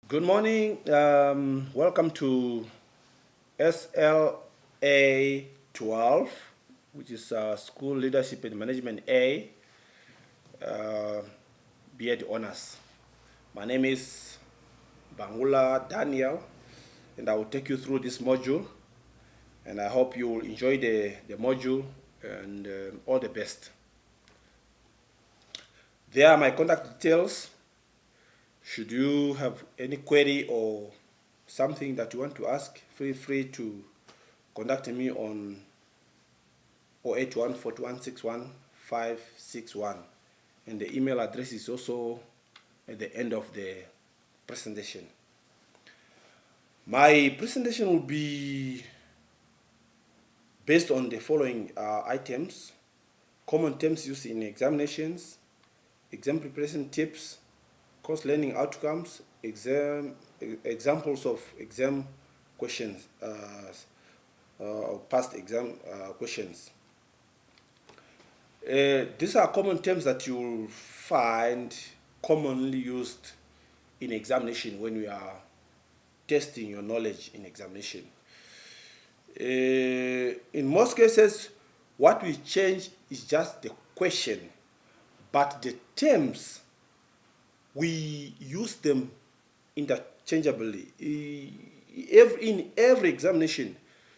Good morning. Welcome to SLA12, which is School Leadership and Management A, B.Ed Honors. My name is Bangula Daniel, and I will take you through this module. And I hope you will enjoy the module and all the best. There are my contact details. Should you have any query or something that you want to ask, feel free to contact me on 081 4161 561, and the email address is also at the end of the presentation. My presentation will be based on the following items: common terms used in examinations, exam preparation tips, course learning outcomes, examples of exam questions, or past exam questions. These are common terms that you will find commonly used in examination when you are testing your knowledge in examination. In most cases, what we change is just the question, but the terms, we use them interchangeably. In every examination,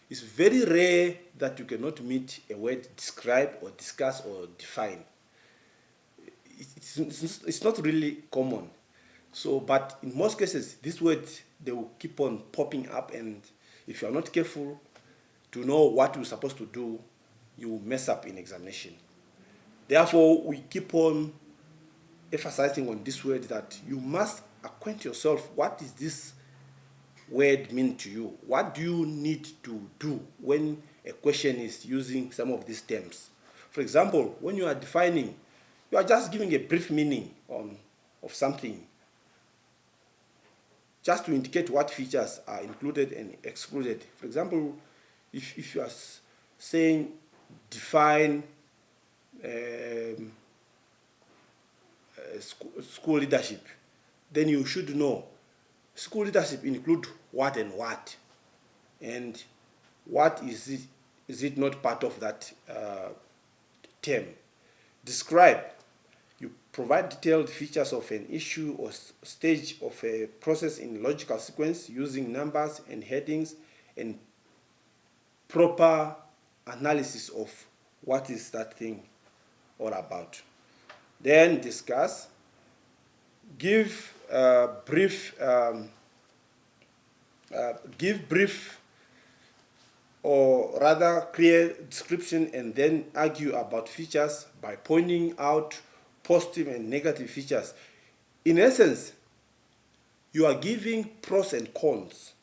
it's very rare that you cannot meet a word describe or discuss or define. It's not really common. So, but in most cases, these words, they will keep on popping up, and if you are not careful to know what you're supposed to do, you mess up in examination. Therefore, we keep on emphasizing on this word that you must acquaint yourself. What does this word mean to you? What do you need to do when a question is using some of these terms? For example, when you are defining, you are just giving a brief meaning of something, just to indicate what features are included and excluded. For example, if you are saying define school leadership, then you should know school leadership include what and what, and what is it not part of that term. Describe, you provide detailed features of an issue or stage of a process in logical sequence using numbers and headings and proper analysis of what is that thing all about. Then discuss, give brief or rather clear description, and then argue about features by pointing out positive and negative features. In essence, you are giving pros and cons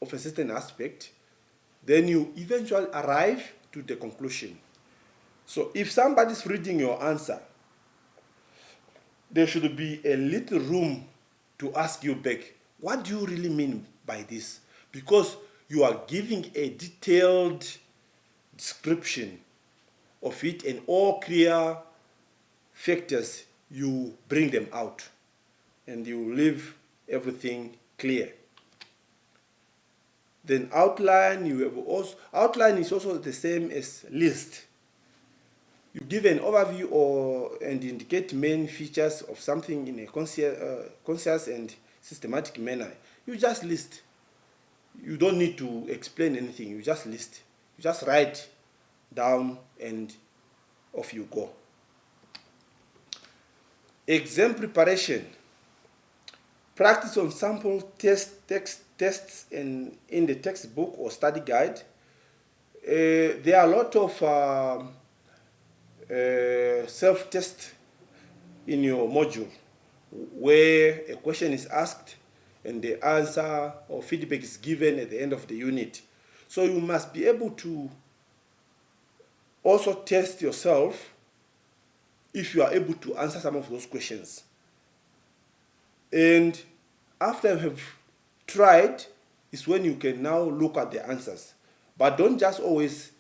of a certain aspect, then you eventually arrive to the conclusion. So if somebody's reading your answer, there should be a little room to ask you back, what do you really mean by this? Because you are giving a detailed description of it, and all clear factors, you bring them out and you leave everything clear. Then outline, outline is also the same as list. You give an overview and indicate main features of something in a conscious and systematic manner. You just list. You don't need to explain anything. You just list. You just write down and off you go. Exam preparation. Practice on sample tests in the textbook or study guide. There are a lot of self-test in your module where a question is asked and the answer or feedback is given at the end of the unit. So you must be able to also test yourself if you are able to answer some of those questions. And after you have tried is when you can now look at the answers. But don't just always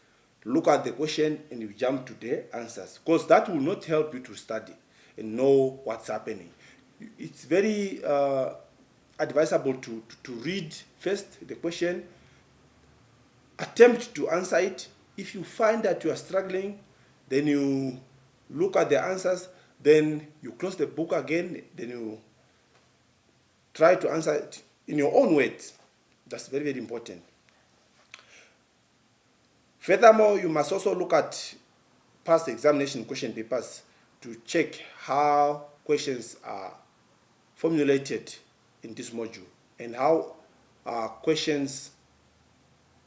look at the question and you jump to the answers, because that will not help you to study and know what's happening. It's very advisable to read first the question, attempt to answer it. If you find that you are struggling, then you look at the answers, then you close the book again, then you try to answer it in your own words. That's very, very important. Furthermore, you must also look at past examination question papers to check how questions are formulated in this module and how questions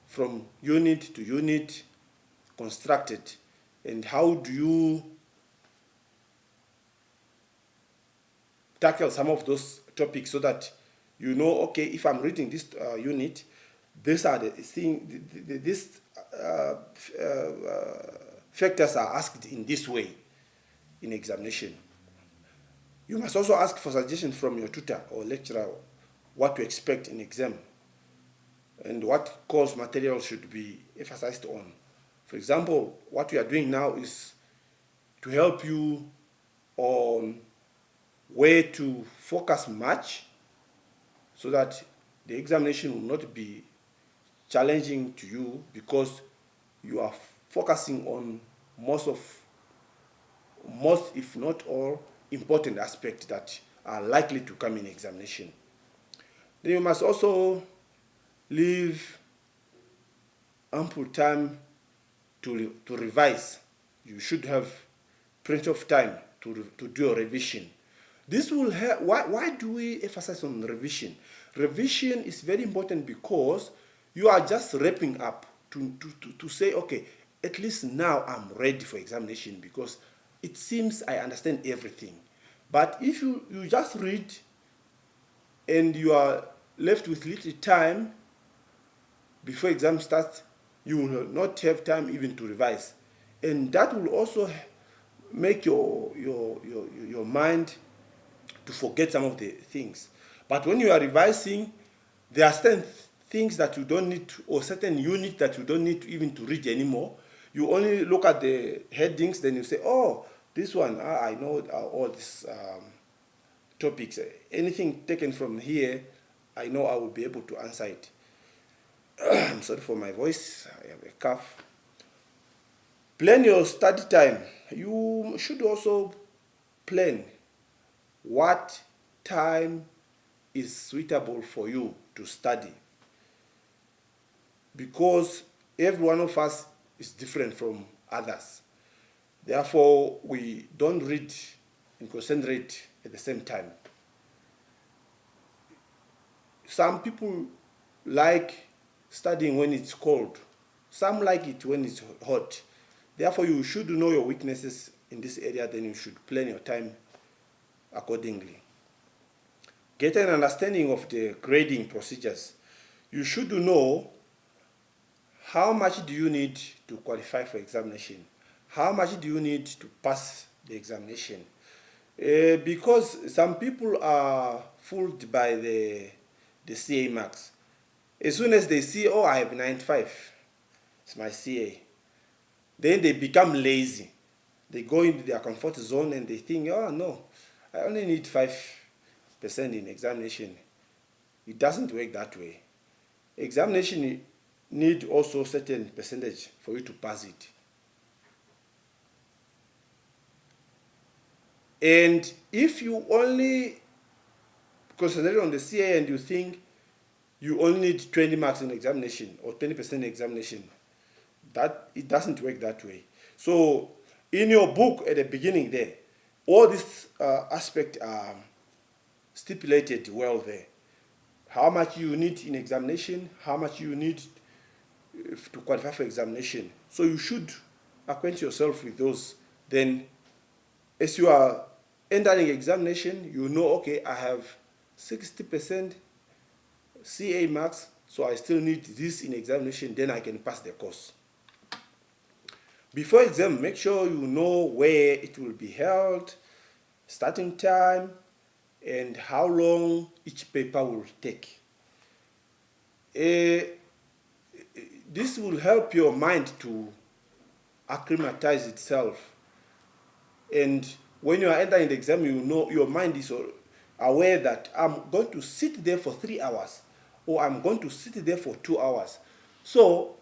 from unit to unit constructed, and how do you tackle some of those topics so that you know, okay, if I'm reading this unit, these are the thing, these factors are asked in this way in examination. You must also ask for suggestions from your tutor or lecturer what to expect in exam and what course material should be emphasized on. For example, what we are doing now is to help you on where to focus much so that the examination will not be challenging to you, because you are focusing on most, if not all, important aspects that are likely to come in examination. Then you must also leave ample time to revise. You should have plenty of time to do a revision. This will help. Why do we emphasize on revision? Revision is very important because you are just wrapping up to say, okay, at least now I'm ready for examination because it seems I understand everything. But if you just read and you are left with little time before exam starts, you will not have time even to revise. And that will also make your mind to forget some of the things. But when you are revising, there are certain things that you don't need to, or certain units that you don't need to even to read anymore. You only look at the headings, then you say, oh, this one, I know all these topics. Anything taken from here, I know I will be able to answer it. I'm sorry for my voice, I have a cough. Plan your study time. You should also plan what time is suitable for you to study, because every one of us is different from others. Therefore, we don't read and concentrate at the same time. Some people like studying when it's cold. Some like it when it's hot. Therefore, you should know your weaknesses in this area, then you should plan your time accordingly. Get an understanding of the grading procedures. You should know how much do you need to qualify for examination. How much do you need to pass the examination? Because some people are fooled by the CA marks. As soon as they see, oh, I have 95, it's my CA, then they become lazy. They go into their comfort zone and they think, oh no, I only need 5% in examination. It doesn't work that way. Examination need also certain percentage for you to pass it. And if you only concentrate on the CA and you think you only need 20 marks in examination or 20% in examination, that it doesn't work that way. So in your book at the beginning there, all these aspects are stipulated well there. How much you need in examination, how much you need to qualify for examination. So you should acquaint yourself with those. Then as you are entering examination, you know, okay, I have 60% CA marks, so I still need this in examination, then I can pass the course. Before exam, make sure you know where it will be held, starting time, and how long each paper will take. This will help your mind to acclimatize itself. And when you are entering the exam, you know your mind aware that I'm going to sit there for 3 hours or I'm going to sit there for 2 hours. So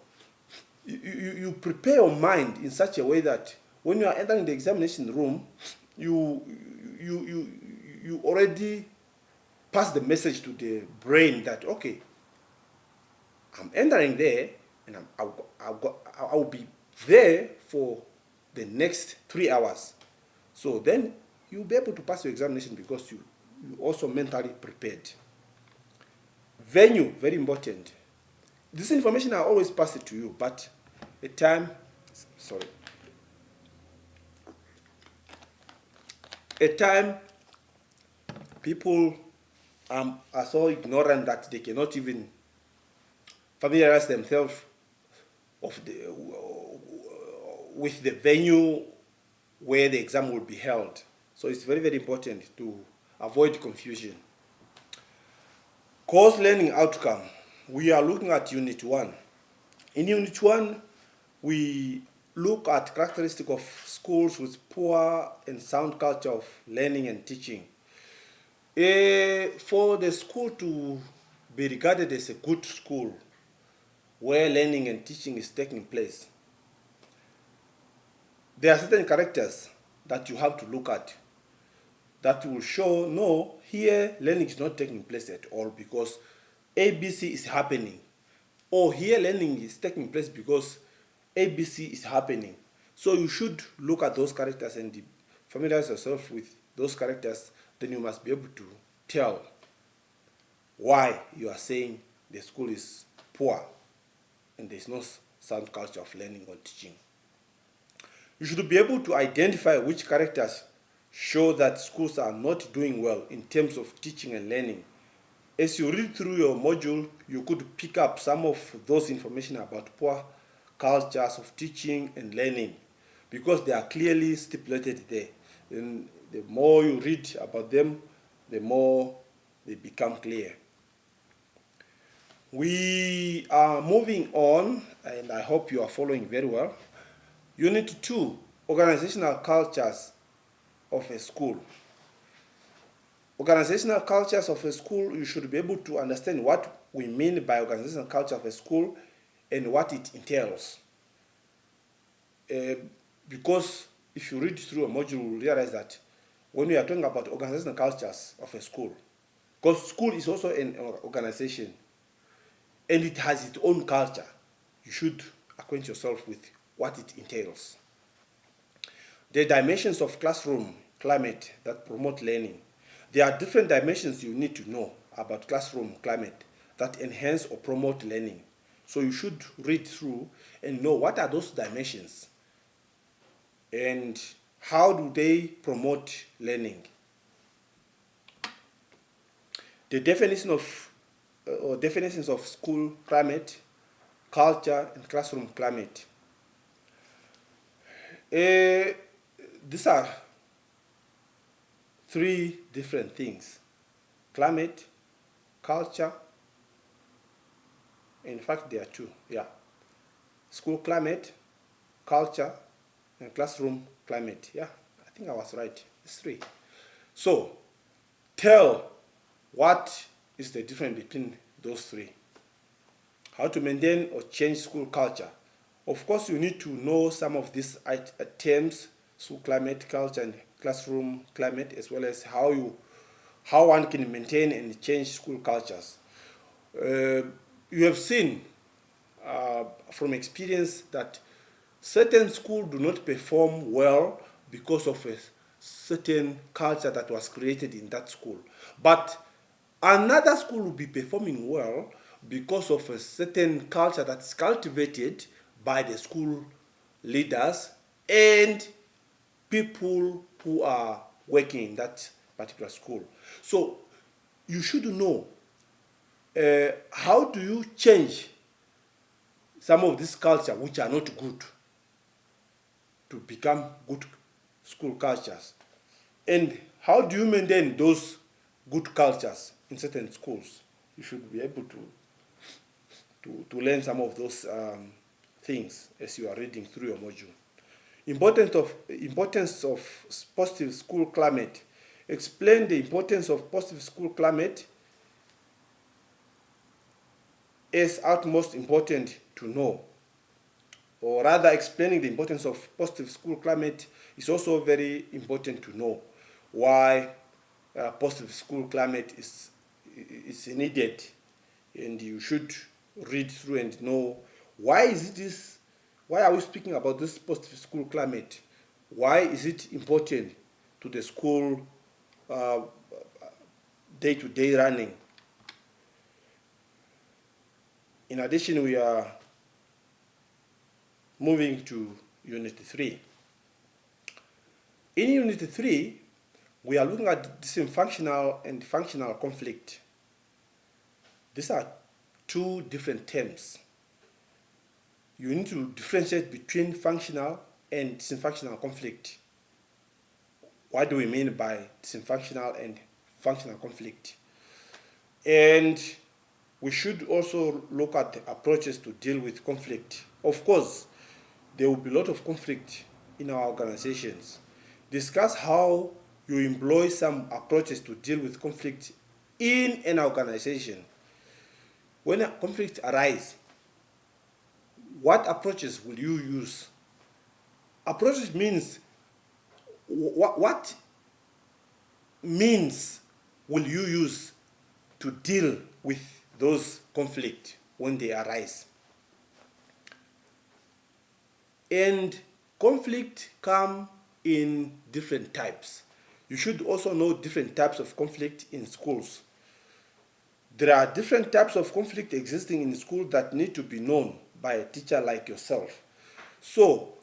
you prepare your mind in such a way that when you are entering the examination room, you you already pass the message to the brain that, okay, I'm entering there and I'll be there for the next 3 hours. So then you'll be able to pass your examination because you also mentally prepared. Venue, very important. This information I always pass it to you, but a time people are so ignorant that they cannot even familiarize themselves with the venue where the exam will be held. So it's very, very important to avoid confusion. Course learning outcome. We are looking at Unit 1. In Unit 1, we look at characteristics of schools with poor and sound culture of learning and teaching. For the school to be regarded as a good school where learning and teaching is taking place, there are certain characters that you have to look at that will show, no, here learning is not taking place at all because ABC is happening. Or here learning is taking place because ABC is happening. So you should look at those characters and familiarize yourself with those characters. Then you must be able to tell why you are saying the school is poor and there is no sound culture of learning or teaching. You should be able to identify which characters show that schools are not doing well in terms of teaching and learning. As you read through your module, you could pick up some of those information about poor cultures of teaching and learning because they are clearly stipulated there. And the more you read about them, the more they become clear. We are moving on, and I hope you are following very well. Unit 2, organizational cultures of a school. Organizational cultures of a school, you should be able to understand what we mean by organizational culture of a school and what it entails. Because if you read through a module, you will realize that when we are talking about organizational cultures of a school, because school is also an organization and it has its own culture, you should acquaint yourself with what it entails. The dimensions of classroom climate that promote learning. There are different dimensions you need to know about classroom climate that enhance or promote learning. So you should read through and know what are those dimensions and how do they promote learning. The definition of or definitions of school climate, culture, and classroom climate. These are three different things: climate, culture. In fact, there are two. Yeah, school climate, culture, and classroom climate. Yeah, I think I was right. It's three. So, tell what is the difference between those three. How to maintain or change school culture. Of course, you need to know some of these terms: school climate, culture, and classroom climate, as well as how one can maintain and change school cultures. You have seen from experience that certain schools do not perform well because of a certain culture that was created in that school. But another school will be performing well because of a certain culture that's cultivated by the school leaders and people who are working in that particular school. So you should know how do you change some of these culture which are not good to become good school cultures, and how do you maintain those good cultures in certain schools. You should be able to learn some of those things as you are reading through your module. Importance of positive school climate. explain the importance of positive school climate is utmost important to know. Or rather, explaining the importance of positive school climate is also very important to know why positive school climate is needed, and you should read through and know why are we speaking about this positive school climate? Why is it important to the school day-to-day running? In addition, we are moving to Unit 3. In Unit 3, we are looking at dysfunctional and functional conflict. These are two different terms. You need to differentiate between functional and dysfunctional conflict. What do we mean by dysfunctional and functional conflict? And we should also look at the approaches to deal with conflict. Of course, there will be a lot of conflict in our organizations. Discuss how you employ some approaches to deal with conflict in an organization. When a conflict arises, what approaches will you use? Approaches means what means will you use to deal with those conflicts when they arise? And conflict come in different types. You should also know different types of conflict in schools. There are different types of conflict existing in school that need to be known by a teacher like yourself. So,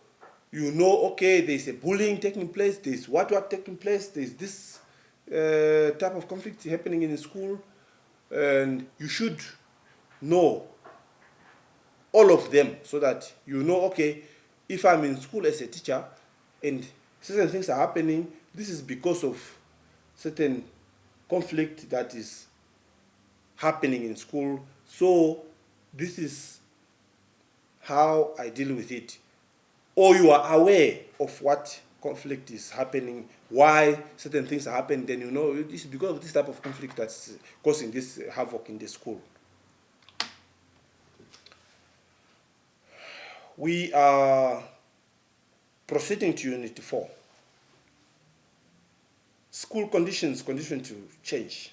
you know, okay, there's a bullying taking place, there's what taking place, there's this type of conflict happening in school, and you should know all of them so that you know, okay, if I'm in school as a teacher and certain things are happening, this is because of certain conflict that is happening in school. So this is how I deal with it. Or you are aware of what conflict is happening, why certain things are happening, then you know this is because of this type of conflict that's causing this havoc in the school. We are proceeding to Unit 4. School conditions to change.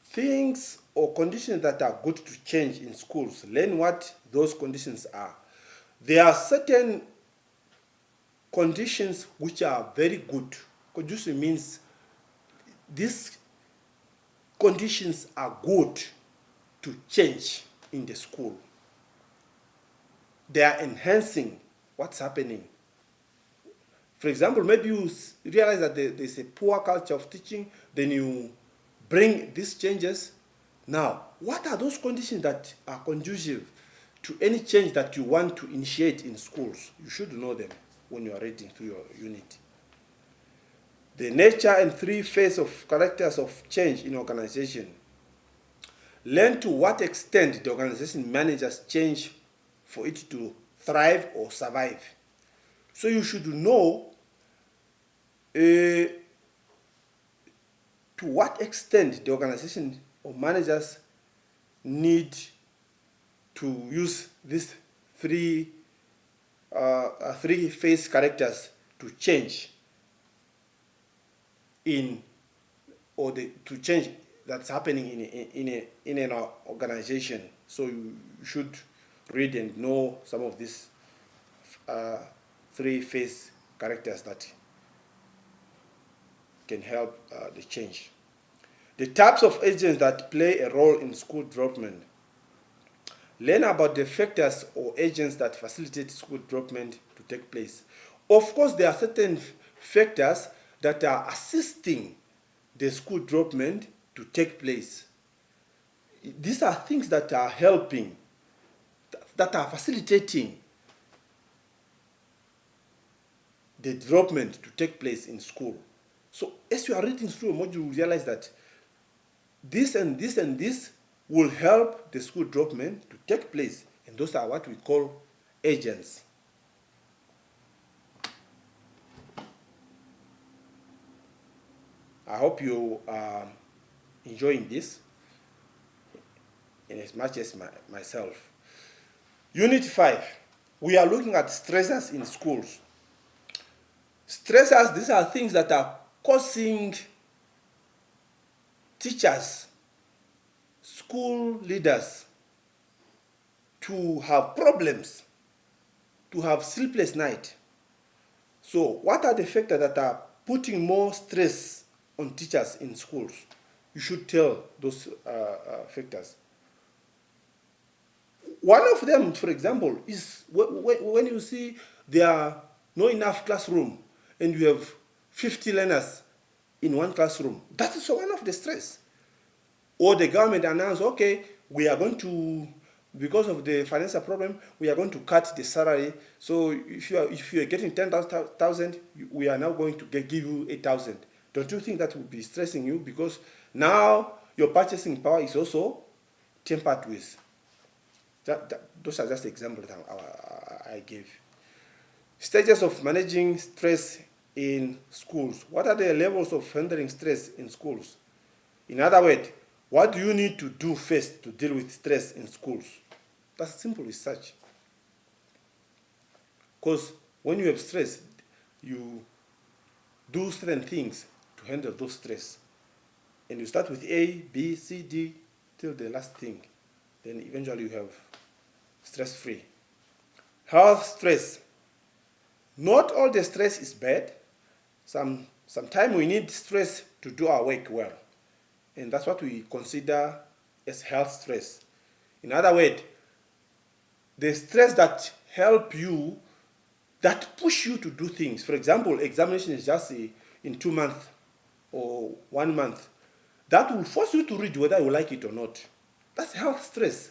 Things or conditions that are good to change in schools. Learn what those conditions are. There are certain conditions which are very good. Condition means these conditions are good to change in the school. They are enhancing what's happening. For example, maybe you realize that there's a poor culture of teaching, then you bring these changes. Now, what are those conditions that are conducive to any change that you want to initiate in schools? You should know them when you are reading through your unit. The nature and three phases of characters of change in organization. Learn to what extent the organization manages change for it to thrive or survive. So you should know to what extent the organization or managers need to use these three phase characters to change to change that's happening in an organization. So you should read and know some of these three phase characters that can help the change. The types of agents that play a role in school development. Learn about the factors or agents that facilitate school development to take place. Of course, there are certain factors that are assisting the school development to take place. These are things that are helping, that are facilitating the development to take place in school. So as you are reading through a module, you realize that this and this and this will help the school development to take place. And those are what we call agents. I hope you are enjoying this in as much as myself. Unit 5, we are looking at stressors in schools. Stressors, these are things that are causing teachers, school leaders to have problems, to have sleepless night. So what are the factors that are putting more stress on teachers in schools? You should tell those factors. One of them, for example, is when you see there are not enough classroom and you have 50 learners in one classroom. That is one of the stress. Or the government announce, okay, we are going to, because of the financial problem, we are going to cut the salary. So if you are getting 10,000, we are now going to give you 8,000. Don't you think that would be stressing you? Because now your purchasing power is also tempered with. Those are just examples that I gave. Stages of managing stress in schools. What are the levels of handling stress in schools? In other words, what do you need to do first to deal with stress in schools? That's simple research. Because when you have stress, you do certain things to handle those stress. And you start with A, B, C, D, till the last thing. Then eventually you have stress-free. Health stress. Not all the stress is bad. Sometimes we need stress to do our work well. And that's what we consider as health stress. In other words, the stress that help you, that push you to do things. For example, examination is just in 2 months or 1 month. That will force you to read whether you like it or not. That's health stress.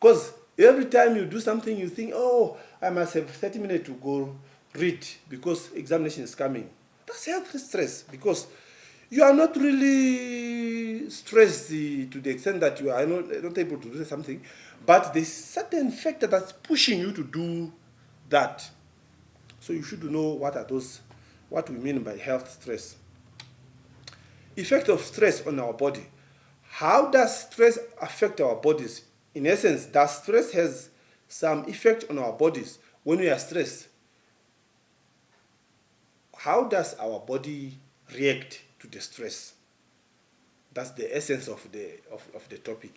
Because every time you do something, you think, oh, I must have 30 minutes to go read because examination is coming. That's health stress because you are not really stressed to the extent that you are not able to do something, but there's certain factor that's pushing you to do that. So you should know what we mean by health stress. Effect of stress on our body. How does stress affect our bodies? In essence, does stress has some effect on our bodies when we are stressed? How does our body react to the stress? That's the essence of the topic.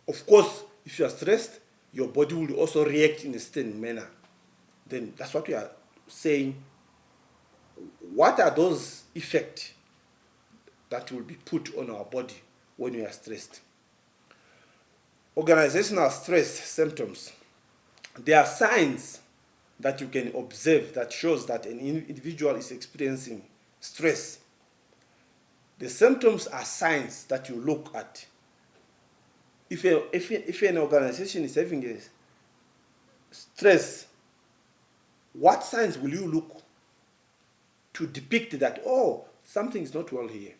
Of course, if you are stressed, your body will also react in a certain manner. Then that's what we are saying. What are those effects that will be put on our body when we are stressed? Organizational stress symptoms. There are signs that you can observe that shows that an individual is experiencing stress. The symptoms are signs that you look at. If an organization is having a stress, what signs will you look to depict that, oh, something is not well here?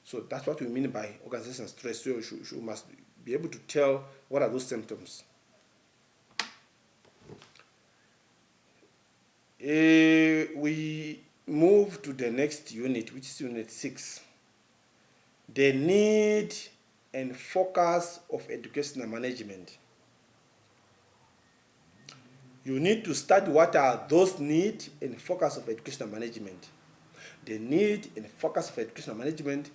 So that's what we mean by organizational stress. So you must be able to tell what are those symptoms. We move to the next unit, which is unit 6. The need and focus of educational management. You need to study what are those needs and focus of educational management. The need and focus of educational management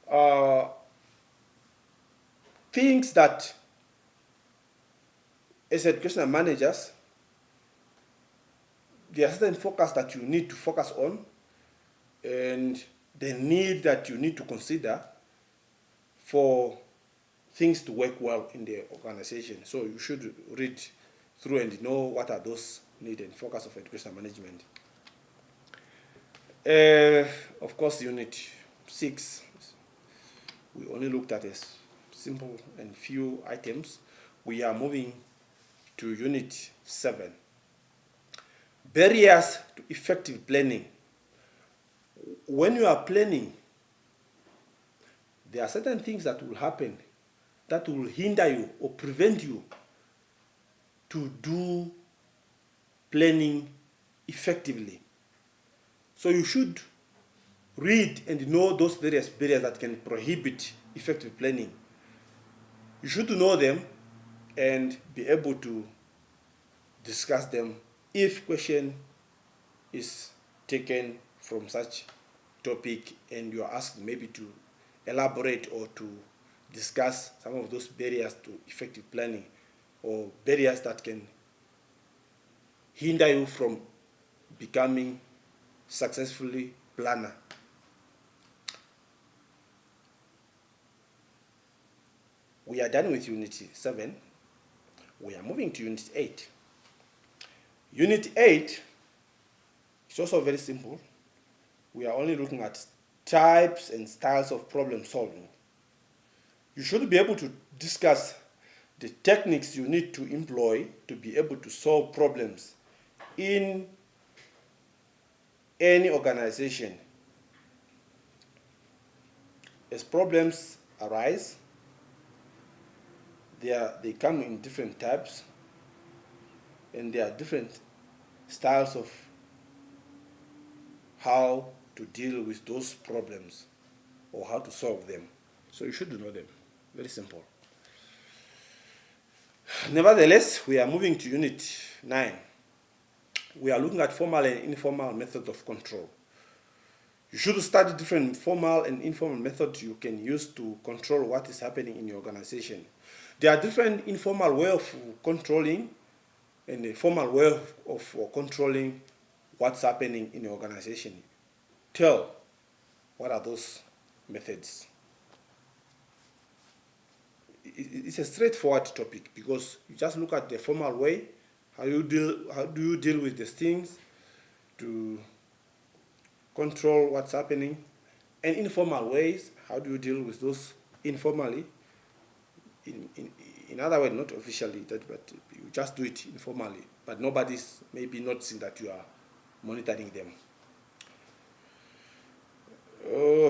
are things that, as educational managers, there are certain focus that you need to focus on and the need that you need to consider for things to work well in the organization. So you should read through and know what are those needs and focus of educational management. Of course, unit 6, we only looked at a simple and few items. We are moving to unit 7. Barriers to effective planning. When you are planning, there are certain things that will happen that will hinder you or prevent you to do planning effectively. So you should read and know those various barriers that can prohibit effective planning. You should know them and be able to discuss them if question is taken from such topic and you are asked maybe to elaborate or to discuss some of those barriers to effective planning or barriers that can hinder you from becoming successfully planner. We are done with Unit 7. We are moving to Unit 8. Unit 8 is also very simple. We are only looking at types and styles of problem solving. You should be able to discuss the techniques you need to employ to be able to solve problems in any organization. As problems arise, they come in different types, and there are different styles of how to deal with those problems or how to solve them. So you should know them. Very simple. Nevertheless, we are moving to Unit 9. We are looking at formal and informal methods of control. You should study different formal and informal methods you can use to control what is happening in your organization. There are different informal ways of controlling and a formal way of controlling what's happening in your organization. Tell, what are those methods? It's a straightforward topic because you just look at the formal way, how do you deal with these things to control what's happening, and informal ways, how do you deal with those informally, in other words, not officially, but you just do it informally, but nobody's maybe noticing that you are monitoring them.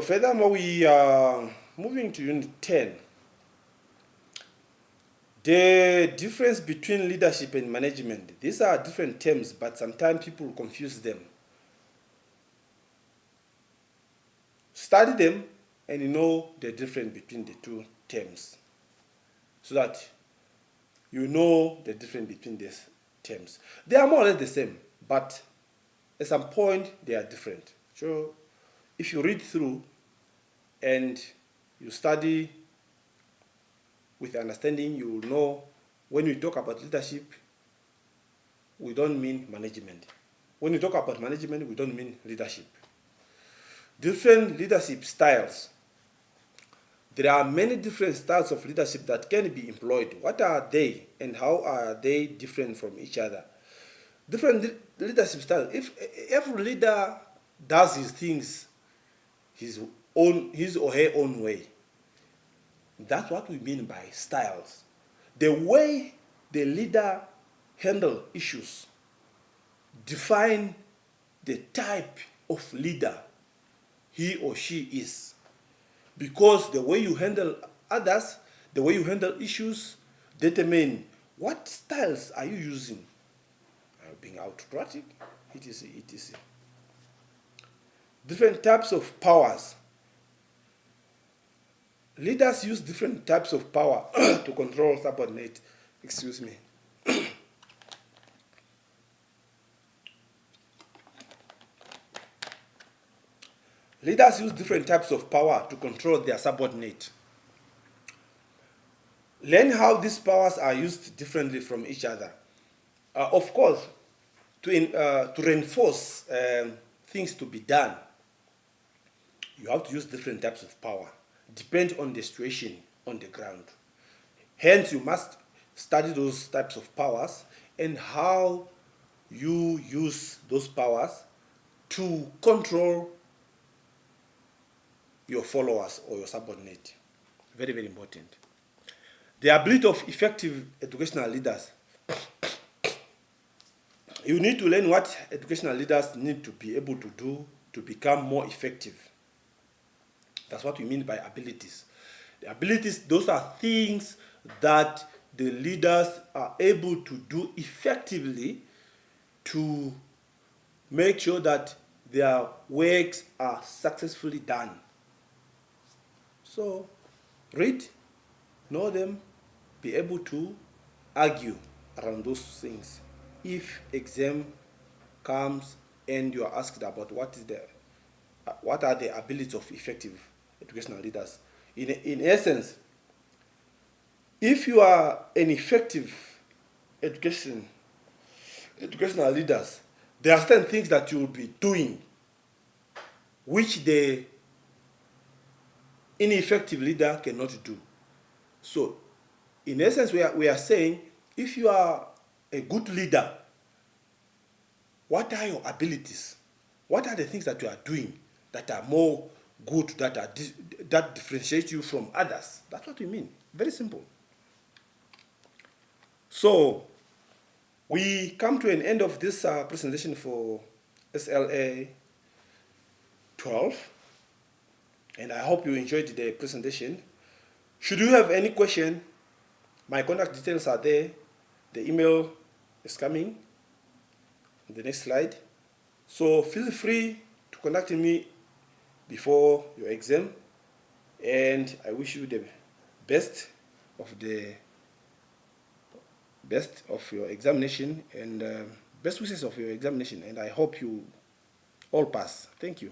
Furthermore, we are moving to Unit 10. The difference between leadership and management. These are different terms, but sometimes people confuse them. Study them and you know the difference between the two terms, so that you know the difference between these terms. They are more or less the same, but at some point they are different. So if you read through and you study with understanding, you will know when we talk about leadership, we don't mean management. When we talk about management, we don't mean leadership. Different leadership styles. There are many different styles of leadership that can be employed. What are they and how are they different from each other? Different leadership styles. If every leader does his things his or her own way, that's what we mean by styles. The way the leader handles issues define the type of leader he or she is. Because the way you handle others, the way you handle issues, determine what styles are you using. Are you being autocratic? Etc. etc. Different types of powers. Leaders use different types of power to control subordinate. Excuse me. Leaders use different types of power to control their subordinate. Learn how these powers are used differently from each other. Of course, to reinforce things to be done, you have to use different types of power. Depend on the situation on the ground. Hence, you must study those types of powers and how you use those powers to control your followers or your subordinate. Very, very important. The ability of effective educational leaders. You need to learn what educational leaders need to be able to do to become more effective. That's what we mean by abilities. The abilities, those are things that the leaders are able to do effectively to make sure that their works are successfully done. So read, know them, be able to argue around those things. If exam comes and you are asked about what are the abilities of effective educational leaders, in essence, if you are an effective educational leaders, there are certain things that you will be doing which the ineffective leader cannot do. So, in essence, we are saying, if you are a good leader, what are your abilities? What are the things that you are doing that are more good, that differentiate you from others? That's what we mean. Very simple. So, we come to an end of this presentation for SLA 12, and I hope you enjoyed the presentation. Should you have any question, my contact details are there. The email is coming on the next slide. So feel free to contact me before your exam, and I wish you the best of your examination, and best wishes of your examination, and I hope you all pass. Thank you.